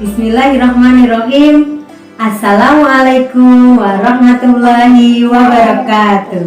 Bismillahirrahmanirrahim. Assalamualaikum warahmatullahi wabarakatuh.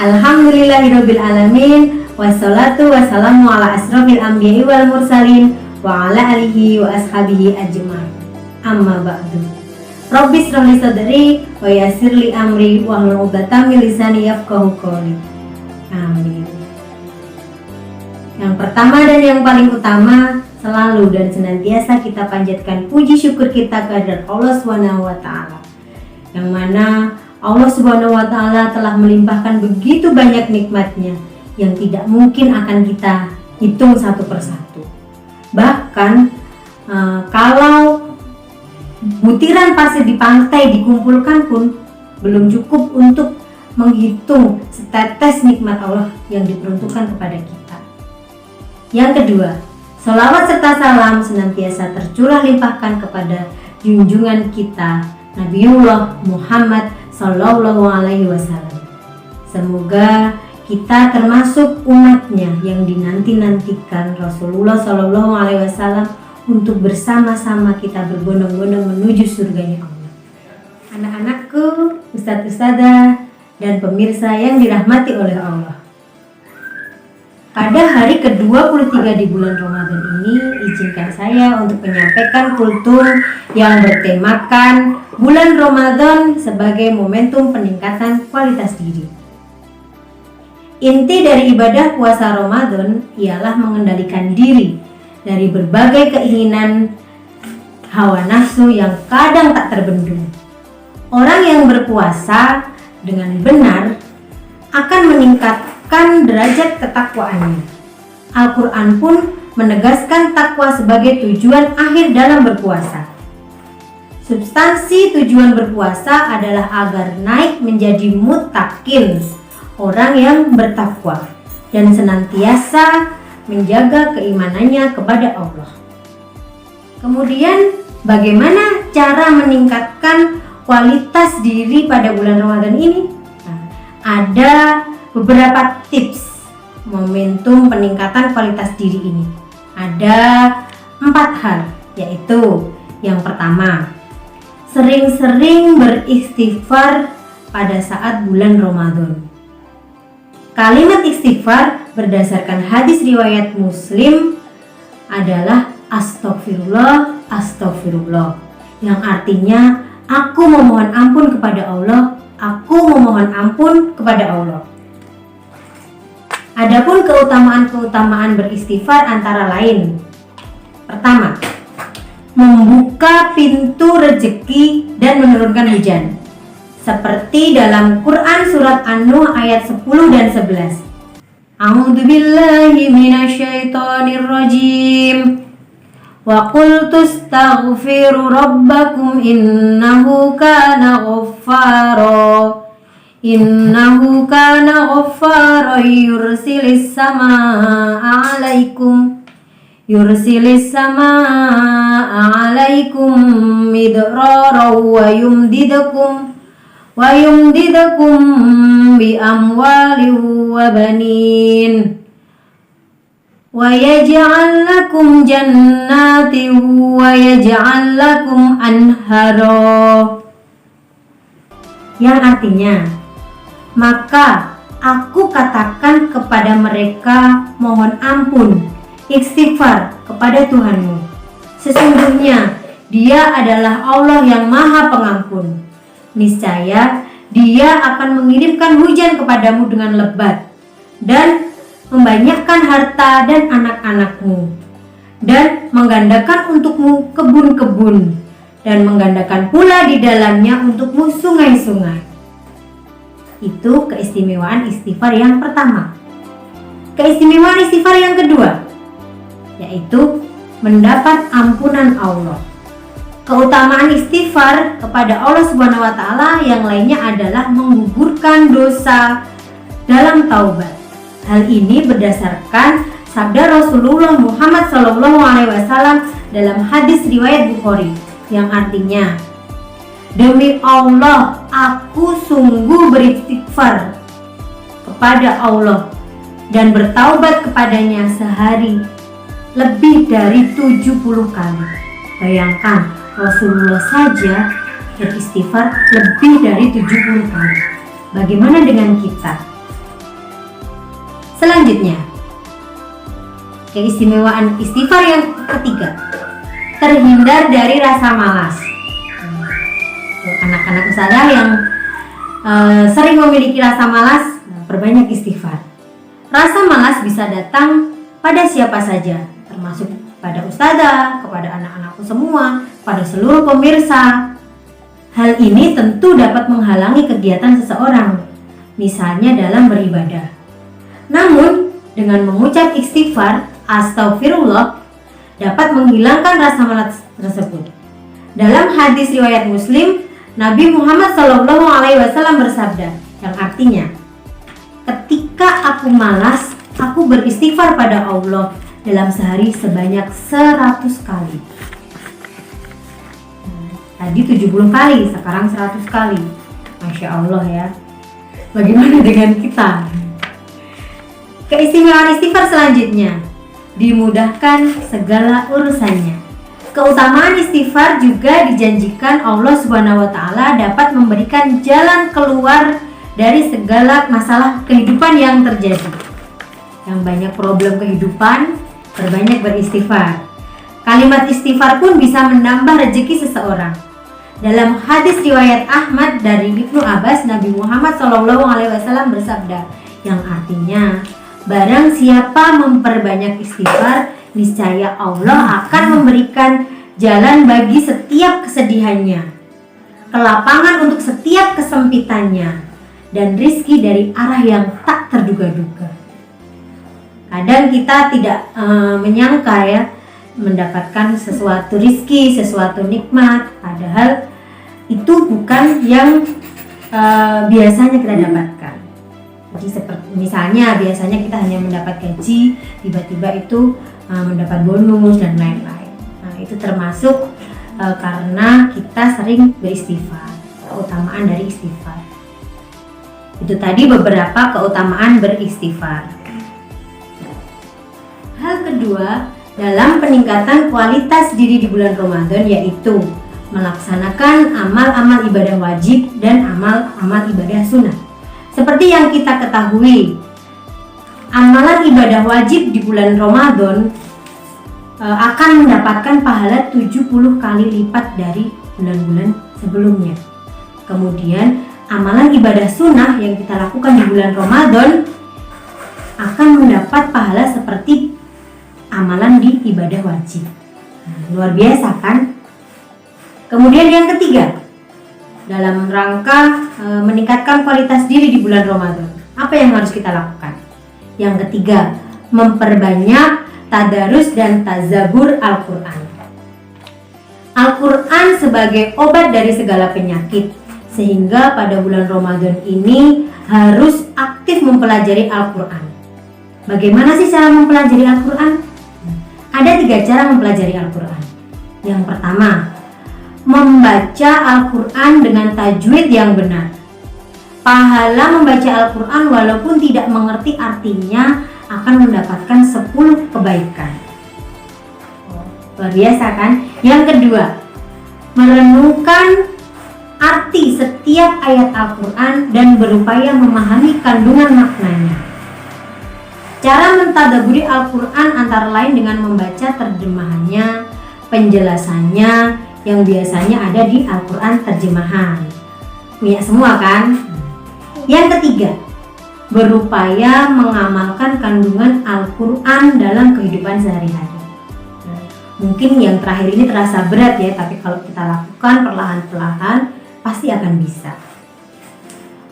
Alhamdulillahirabbil alamin, wassalatu wassalamu ala asrofil anbiya'i wal mursalin wa ala alihi wa ashabihi ajma'in. Amma ba'du. Rabbis shrahli sadri wa yassirli amri wahlul 'uqdatam min lisani yafqahu qawli. Amin. Yang pertama dan yang paling utama, selalu dan senantiasa kita panjatkan puji syukur kita kehadirat Allah Subhanahu wa taala. Yang mana Allah Subhanahu wa taala telah melimpahkan begitu banyak nikmatnya yang tidak mungkin akan kita hitung satu persatu. Bahkan kalau butiran pasir di pantai dikumpulkan pun belum cukup untuk menghitung setetes nikmat Allah yang diperuntukkan kepada kita. Yang kedua, sholawat serta salam senantiasa tercurah limpahkan kepada junjungan kita Nabiullah Muhammad Sallallahu Alaihi Wasallam. Semoga kita termasuk umatnya yang dinanti-nantikan Rasulullah Sallallahu Alaihi Wasallam untuk bersama-sama kita berbondong-bondong menuju surganya Allah. Anak-anakku, ustadz-ustadzah, dan pemirsa yang dirahmati oleh Allah. Pada hari ke-23 di bulan Ramadan ini, izinkan saya untuk menyampaikan kultum yang bertemakan bulan Ramadan sebagai momentum peningkatan kualitas diri. Inti dari ibadah puasa Ramadan ialah mengendalikan diri dari berbagai keinginan hawa nafsu yang kadang tak terbendung. Orang yang berpuasa dengan benar akan meningkatkan derajat ketakwaannya. Al-Quran pun menegaskan takwa sebagai tujuan akhir dalam berpuasa. Substansi tujuan berpuasa adalah agar naik menjadi muttaqin, orang yang bertakwa dan senantiasa menjaga keimanannya kepada Allah. Kemudian, bagaimana cara meningkatkan kualitas diri pada bulan Ramadan ini? Ada beberapa tips momentum peningkatan kualitas diri ini. Ada 4 hal, yaitu yang pertama, sering-sering beristighfar pada saat bulan Ramadan. Kalimat istighfar berdasarkan hadis riwayat Muslim adalah astagfirullah, astagfirullah, yang artinya aku memohon ampun kepada Allah, aku memohon ampun kepada Allah. Adapun keutamaan-keutamaan beristighfar antara lain. Pertama, membuka pintu rezeki dan menurunkan hujan. Seperti dalam Quran surat An-Nuh ayat 10 dan 11. A'udzubillahi minasyaitonirrajim. Wa qultu astaghfiru rabbakum innahu kana ghaffara. Innahu kana ghaffara yursilis samaa'a 'alaikum midrara wa yumdidukum bi amwalin wa banin wa yaj'al lakum jannatin wa yaj'al lakum anhara. Yang artinya, maka aku katakan kepada mereka, mohon ampun, istighfar kepada Tuhanmu. Sesungguhnya Dia adalah Allah yang Maha Pengampun. Niscaya Dia akan mengirimkan hujan kepadamu dengan lebat dan membanyakkan harta dan anak-anakmu, dan menggandakan untukmu kebun-kebun, dan menggandakan pula di dalamnya untukmu sungai-sungai. Itu keistimewaan istighfar yang pertama. Keistimewaan istighfar yang kedua, yaitu mendapat ampunan Allah. Keutamaan istighfar kepada Allah Subhanahu wa taala yang lainnya adalah menggugurkan dosa dalam taubat. Hal ini berdasarkan sabda Rasulullah Muhammad SAW dalam hadis riwayat Bukhari yang artinya, demi Allah, aku sungguh beristighfar kepada Allah dan bertaubat kepadanya sehari lebih dari 70 kali. Bayangkan, Rasulullah saja beristighfar lebih dari 70 kali. Bagaimana dengan kita? Selanjutnya, keistimewaan istighfar yang ketiga, terhindar dari rasa malas. Anak-anak ustazah yang sering memiliki rasa malas, perbanyak istighfar. Rasa malas bisa datang pada siapa saja, termasuk pada ustazah, kepada anak-anakku semua, pada seluruh pemirsa. Hal ini tentu dapat menghalangi kegiatan seseorang, misalnya dalam beribadah. Namun, dengan mengucap istighfar, astagfirullah, dapat menghilangkan rasa malas tersebut. Dalam hadis riwayat Muslim, Nabi Muhammad SAW bersabda, yang artinya, ketika aku malas, aku beristighfar pada Allah dalam sehari sebanyak 100 kali. Tadi 70 kali, sekarang 100 kali. Masya Allah ya. Bagaimana dengan kita? Keistimewaan istighfar selanjutnya, dimudahkan segala urusannya. Keutamaan istighfar juga dijanjikan Allah Subhanahu wa Ta'ala dapat memberikan jalan keluar dari segala masalah kehidupan yang terjadi. Yang banyak problem kehidupan, perbanyak beristighfar. Kalimat istighfar pun bisa menambah rezeki seseorang. Dalam hadis riwayat Ahmad dari Ibnu Abbas, Nabi Muhammad SAW bersabda, yang artinya, barang siapa memperbanyak istighfar, niscaya Allah akan memberikan jalan bagi setiap kesedihannya, kelapangan untuk setiap kesempitannya, dan rizki dari arah yang tak terduga-duga. Kadang kita tidak menyangka ya, mendapatkan sesuatu rizki, sesuatu nikmat, padahal itu bukan yang biasanya kita dapatkan. Jadi seperti misalnya biasanya kita hanya mendapat gaji, tiba-tiba itu mendapat bonus dan lain-lain. Nah, itu termasuk karena kita sering beristighfar. Keutamaan dari istighfar. Itu tadi beberapa keutamaan beristighfar. Hal kedua, dalam peningkatan kualitas diri di bulan Ramadan, yaitu melaksanakan amal-amal ibadah wajib dan amal-amal ibadah sunnah. Seperti yang kita ketahui, amalan ibadah wajib di bulan Ramadan akan mendapatkan pahala 70 kali lipat dari bulan-bulan sebelumnya. Kemudian amalan ibadah sunnah yang kita lakukan di bulan Ramadan akan mendapat pahala seperti amalan di ibadah wajib. Luar biasa kan? Kemudian yang ketiga, dalam rangka meningkatkan kualitas diri di bulan Ramadan, apa yang harus kita lakukan? Yang ketiga, memperbanyak tadarus dan tazabur Al-Quran. Al-Quran sebagai obat dari segala penyakit, sehingga pada bulan Ramadan ini harus aktif mempelajari Al-Quran. Bagaimana sih cara mempelajari Al-Quran? Ada 3 cara mempelajari Al-Quran. Yang pertama, membaca Al-Quran dengan tajwid yang benar. Pahala membaca Al-Quran walaupun tidak mengerti artinya akan mendapatkan 10 kebaikan. Luar biasa kan? Yang kedua, merenungkan arti setiap ayat Al-Quran dan berupaya memahami kandungan maknanya. Cara mentadaburi Al-Quran antara lain dengan membaca terjemahannya, penjelasannya yang biasanya ada di Al-Quran terjemahan. Punya semua kan? Yang ketiga, berupaya mengamalkan kandungan Al-Quran dalam kehidupan sehari-hari. Mungkin yang terakhir ini terasa berat ya, tapi kalau kita lakukan perlahan-lahan pasti akan bisa.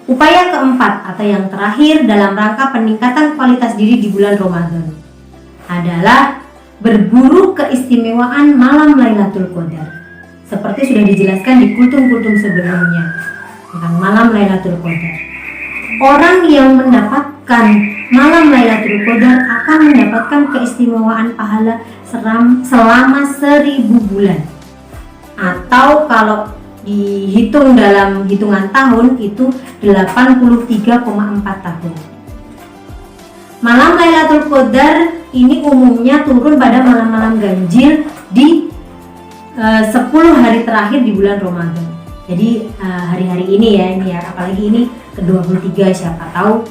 Upaya keempat atau yang terakhir dalam rangka peningkatan kualitas diri di bulan Ramadan adalah berburu keistimewaan malam Lailatul Qadar. Seperti sudah dijelaskan di kultum-kultum sebelumnya tentang malam Lailatul Qadar. Orang yang mendapatkan malam Lailatul Qadar akan mendapatkan keistimewaan pahala selama 1000 bulan. Atau kalau dihitung dalam hitungan tahun itu 83,4 tahun. Malam Lailatul Qadar ini umumnya turun pada malam-malam ganjil di 10 hari terakhir di bulan Ramadan. Jadi hari-hari ini ya, apalagi ini ke-23, siapa tahu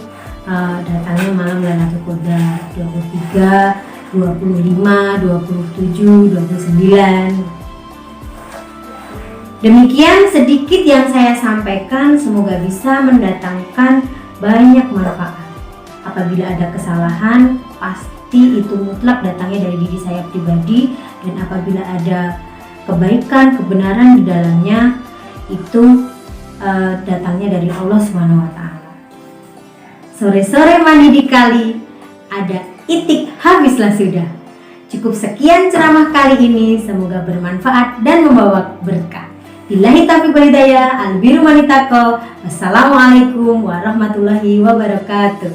datangnya malam Lailatul Qadar 23, 25, 27, 29. Demikian sedikit yang saya sampaikan, semoga bisa mendatangkan banyak manfaat. Apabila ada kesalahan, pasti itu mutlak datangnya dari diri saya pribadi, dan apabila ada kebaikan, kebenaran di dalamnya, itu datangnya dari Allah SWT. Sore-sore mandi di kali, ada itik habislah sudah. Cukup sekian ceramah kali ini, semoga bermanfaat dan membawa berkah. Billahi taufiq wal hidayah, al birru man ittaqa. Wassalamualaikum warahmatullahi wabarakatuh.